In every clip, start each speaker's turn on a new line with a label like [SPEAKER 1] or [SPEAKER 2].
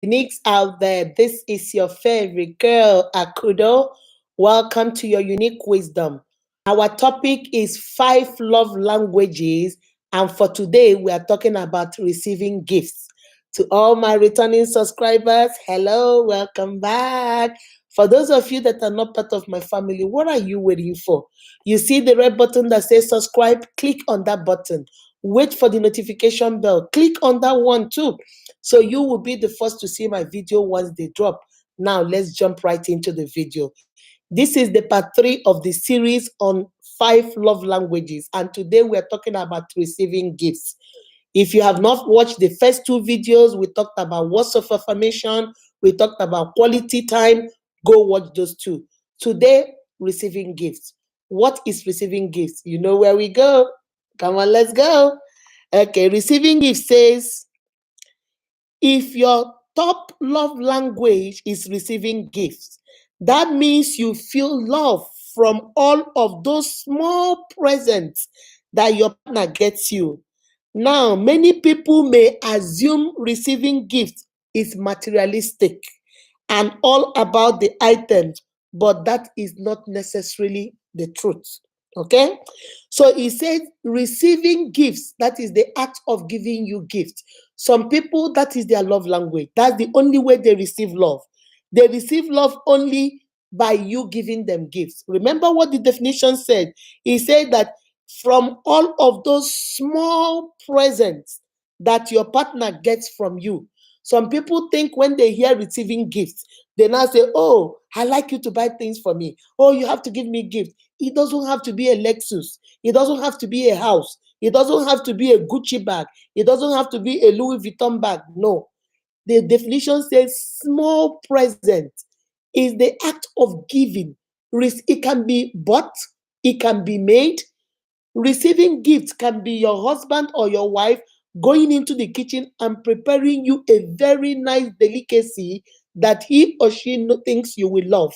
[SPEAKER 1] Uniques out there. This is your favorite girl, Akudo. Welcome to your unique wisdom. Our topic is five love languages, and for today, we are talking about receiving gifts. To all my returning subscribers, hello, welcome back. For those of you that are not part of my family, what are you waiting for? You see the red button that says subscribe, click on that button. Wait for the notification bell, click on that one too. So you will be the first to see my video once they drop. Now let's jump right into the video. This is the part 3 of the series on 5 love languages, and today we are talking about receiving gifts. If you have not watched the first 2 videos, we talked about words of affirmation, we talked about quality time. Go watch those two. Today, receiving gifts. What is receiving gifts? You know where we go. Come on, let's go. Okay, receiving gifts says if your top love language is receiving gifts, that means you feel love from all of those small presents that your partner gets you. Now, many people may assume receiving gifts is materialistic and all about the items, but that is not necessarily the truth. Okay? So he said, receiving gifts, that is the act of giving you gifts. Some people, that is their love language. That's the only way they receive love. They receive love only by you giving them gifts. Remember what the definition said? He said that from all of those small presents that your partner gets from you. Some people think when they hear receiving gifts, they now say, oh, I like you to buy things for me. Oh, you have to give me gifts. It doesn't have to be a Lexus. It doesn't have to be a house. It doesn't have to be a Gucci bag. It doesn't have to be a Louis Vuitton bag. No. The definition says small present is the act of giving. It can be bought, it can be made. Receiving gifts can be your husband or your wife going into the kitchen and preparing you a very nice delicacy that he or she thinks you will love.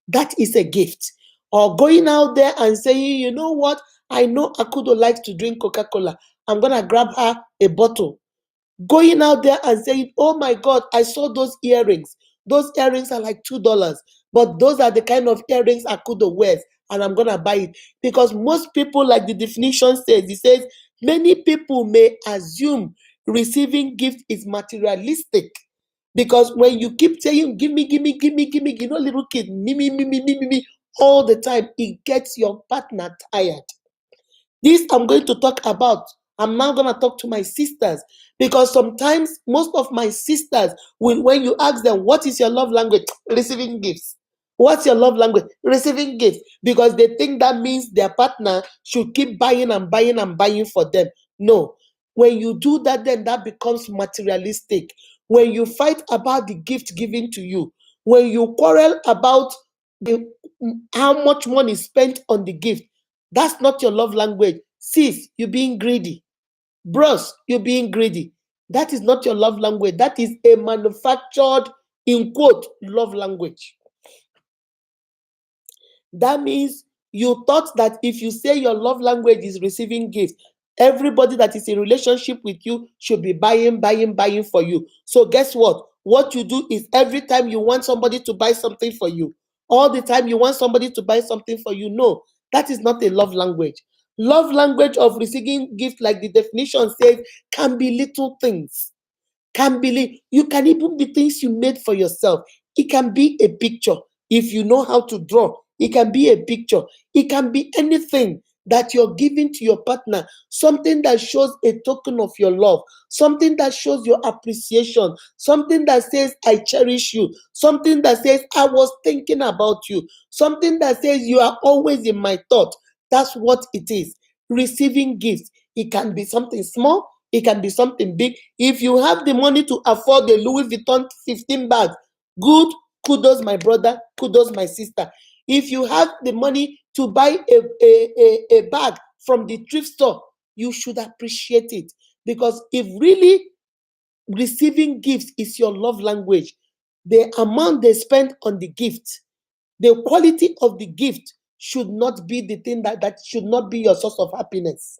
[SPEAKER 1] That is a gift. Or going out there and saying, you know what? I know Akudo likes to drink Coca-Cola. I'm going to grab her a bottle. Going out there and saying, oh my God, I saw those earrings. Those earrings are like $2, but those are the kind of earrings Akudo wears, and I'm going to buy it. Because most people, like the definition says, it says, many people may assume receiving gift is materialistic. Because when you keep saying, give me, give me, give me, give me, you know, little kid, me, all the time, it gets your partner tired. This I'm going to talk about. I'm now going to talk to my sisters because sometimes most of my sisters will, when you ask them, what is your love language? Receiving gifts. What's your love language? Receiving gifts. Because they think that means their partner should keep buying and buying and buying for them. No. When you do that, then that becomes materialistic. When you fight about the gift given to you, when you quarrel about the, how much money is spent on the gift, that's not your love language. Sis, you're being greedy. Bros, you're being greedy. That is not your love language. That is a manufactured, in quote, love language. That means you thought that if you say your love language is receiving gifts, everybody that is in relationship with you should be buying, buying, buying for you. So guess what? What you do is every time you want somebody to buy something for you, all the time you want somebody to buy something for you. No, that is not a love language. Love language of receiving gifts, like the definition says, can be little things. Can be, you can even be things you made for yourself. It can be a picture. If you know how to draw, it can be a picture. It can be anything that you're giving to your partner, something that shows a token of your love, something that shows your appreciation, something that says, I cherish you, something that says, I was thinking about you, something that says, you are always in my thought. That's what it is. Receiving gifts. It can be something small, it can be something big. If you have the money to afford the Louis Vuitton 15 bags, good, kudos my brother, kudos my sister. If you have the money to buy a bag from the thrift store, you should appreciate it. Because if really receiving gifts is your love language, the amount they spend on the gift, the quality of the gift should not be the thing that should not be your source of happiness.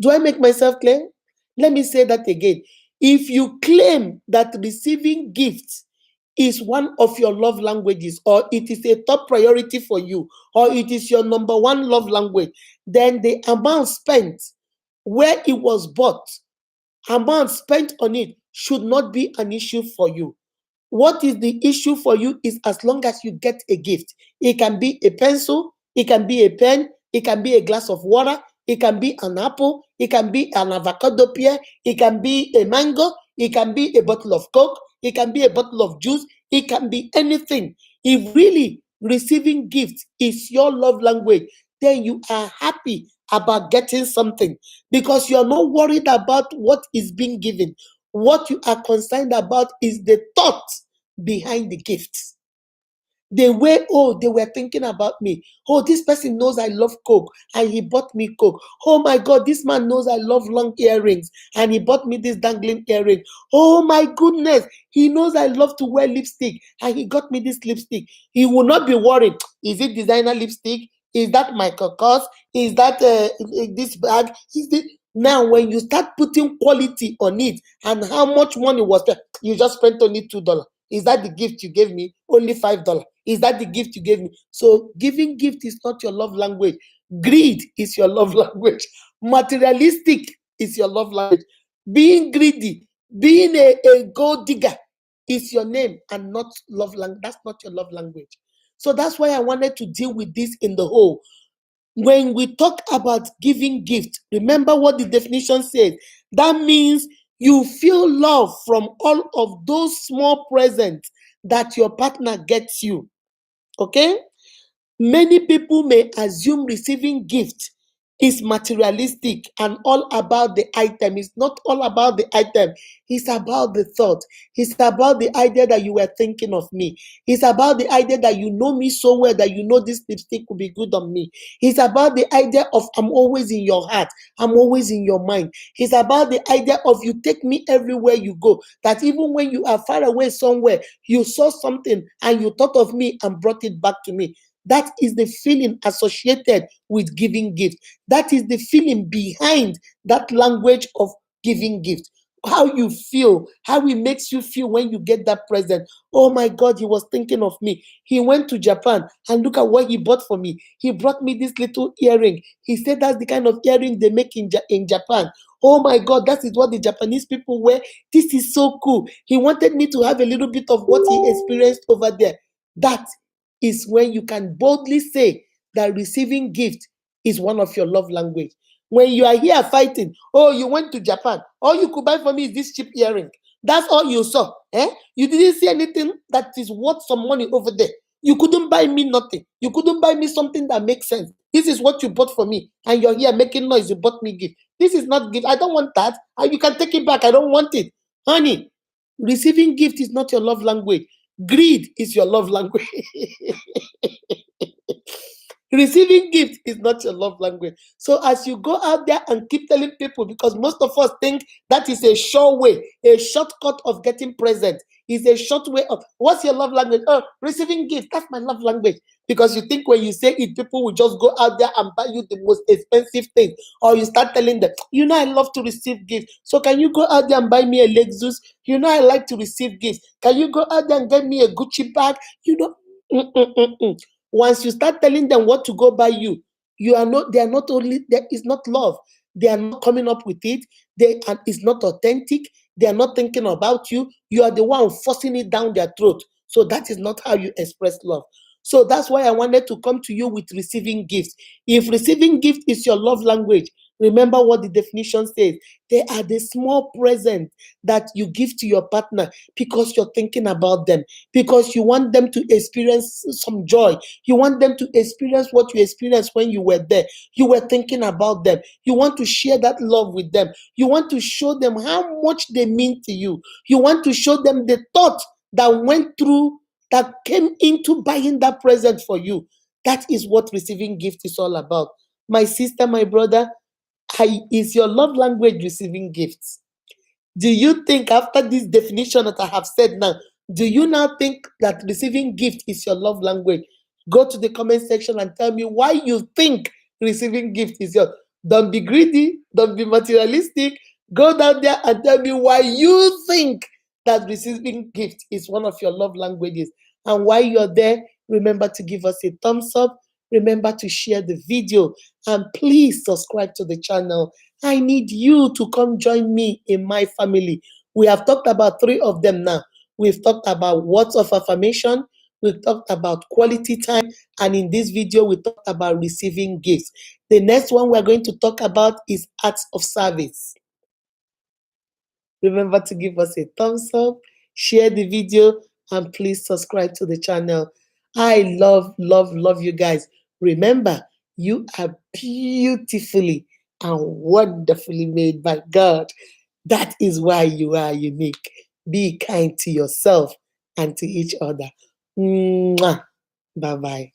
[SPEAKER 1] Do I make myself clear? Let me say that again. If you claim that receiving gifts is one of your love languages, or it is a top priority for you, or it is your number one love language, then the amount spent where it was bought, amount spent on it should not be an issue for you. What is the issue for you is as long as you get a gift. It can be a pencil, it can be a pen, it can be a glass of water, it can be an apple, it can be an avocado pear, it can be a mango, it can be a bottle of Coke, it can be a bottle of juice, it can be anything. If really receiving gifts is your love language, then you are happy about getting something because you're not worried about what is being given. What you are concerned about is the thought behind the gifts. The way, oh, they were thinking about me. Oh, this person knows I love Coke and he bought me Coke. Oh my God, this man knows I love long earrings and he bought me this dangling earring. Oh my goodness, he knows I love to wear lipstick and he got me this lipstick. He will not be worried. Is it designer lipstick? Is that Michael Kors? Is that this bag? Is it? Now, when you start putting quality on it and how much money was spent, you just spent only $2. Is that the gift you gave me? Only $5. Is that the gift you gave me? So giving gift is not your love language. Greed is your love language. Materialistic is your love language. Being greedy, being a gold digger is your name and not love language. That's not your love language. So that's why I wanted to deal with this in the whole. When we talk about giving gift, remember what the definition says. That means you feel love from all of those small presents that your partner gets you. Okay? Many people may assume receiving gift is materialistic and all about the item. It's not all about the item. It's about the thought. It's about the idea that you were thinking of me. It's about the idea that you know me so well that you know this lipstick will be good on me. It's about the idea of I'm always in your heart. I'm always in your mind. It's about the idea of you take me everywhere you go. That even when you are far away somewhere, you saw something and you thought of me and brought it back to me. That is the feeling associated with giving gift. That is the feeling behind that language of giving gift. How you feel, how it makes you feel when you get that present. Oh my God, he was thinking of me. He went to Japan and look at what he bought for me. He brought me this little earring. He said that's the kind of earring they make in Japan. Oh my God, that is what the Japanese people wear. This is so cool. He wanted me to have a little bit of what he experienced over there. That is when you can boldly say that receiving gift is one of your love language. When you are here fighting, oh, you went to Japan, all you could buy for me is this cheap earring. That's all you saw. You didn't see anything that is worth some money over there. You couldn't buy me nothing. You couldn't buy me something that makes sense. This is what you bought for me, and you're here making noise. You bought me gift. This is not gift. I don't want that. You can take it back. I don't want it. Honey, receiving gift is not your love language. Greed is your love language. Receiving gift is not your love language. So as you go out there and keep telling people, because most of us think that is a sure way, a shortcut of getting present, is a short way of what's your love language? Oh, receiving gift. That's my love language. Because you think when you say it, people will just go out there and buy you the most expensive thing. Or you start telling them, you know, I love to receive gifts. So can you go out there and buy me a Lexus? You know, I like to receive gifts. Can you go out there and get me a Gucci bag? You know, once you start telling them what to go buy you, they are not only, there is not love. They are not coming up with it. It's not authentic. They are not thinking about you. You are the one forcing it down their throat. So that is not how you express love. So that's why I wanted to come to you with receiving gifts. If receiving gift is your love language, remember what the definition says. They are the small presents that you give to your partner because you're thinking about them, because you want them to experience some joy. You want them to experience what you experienced when you were there. You were thinking about them. You want to share that love with them. You want to show them how much they mean to you. You want to show them the thought that went through, that came into buying that present for you. That is what receiving gift is all about. My sister, my brother, is your love language receiving gifts? Do you think after this definition that I have said now, do you now think that receiving gift is your love language? Go to the comment section and tell me why you think receiving gift is your. Don't be greedy. Don't be materialistic. Go down there and tell me why you think that receiving gift is one of your love languages. And while you're there, remember to give us a thumbs up. Remember to share the video. And please subscribe to the channel. I need you to come join me in my family. We have talked about 3 of them now. We've talked about words of affirmation. We've talked about quality time. And in this video, we talked about receiving gifts. The next one we're going to talk about is acts of service. Remember to give us a thumbs up, share the video, and please subscribe to the channel. I love, love, love you guys. Remember, you are beautifully and wonderfully made by God. That is why you are unique. Be kind to yourself and to each other. Mwah. Bye-bye.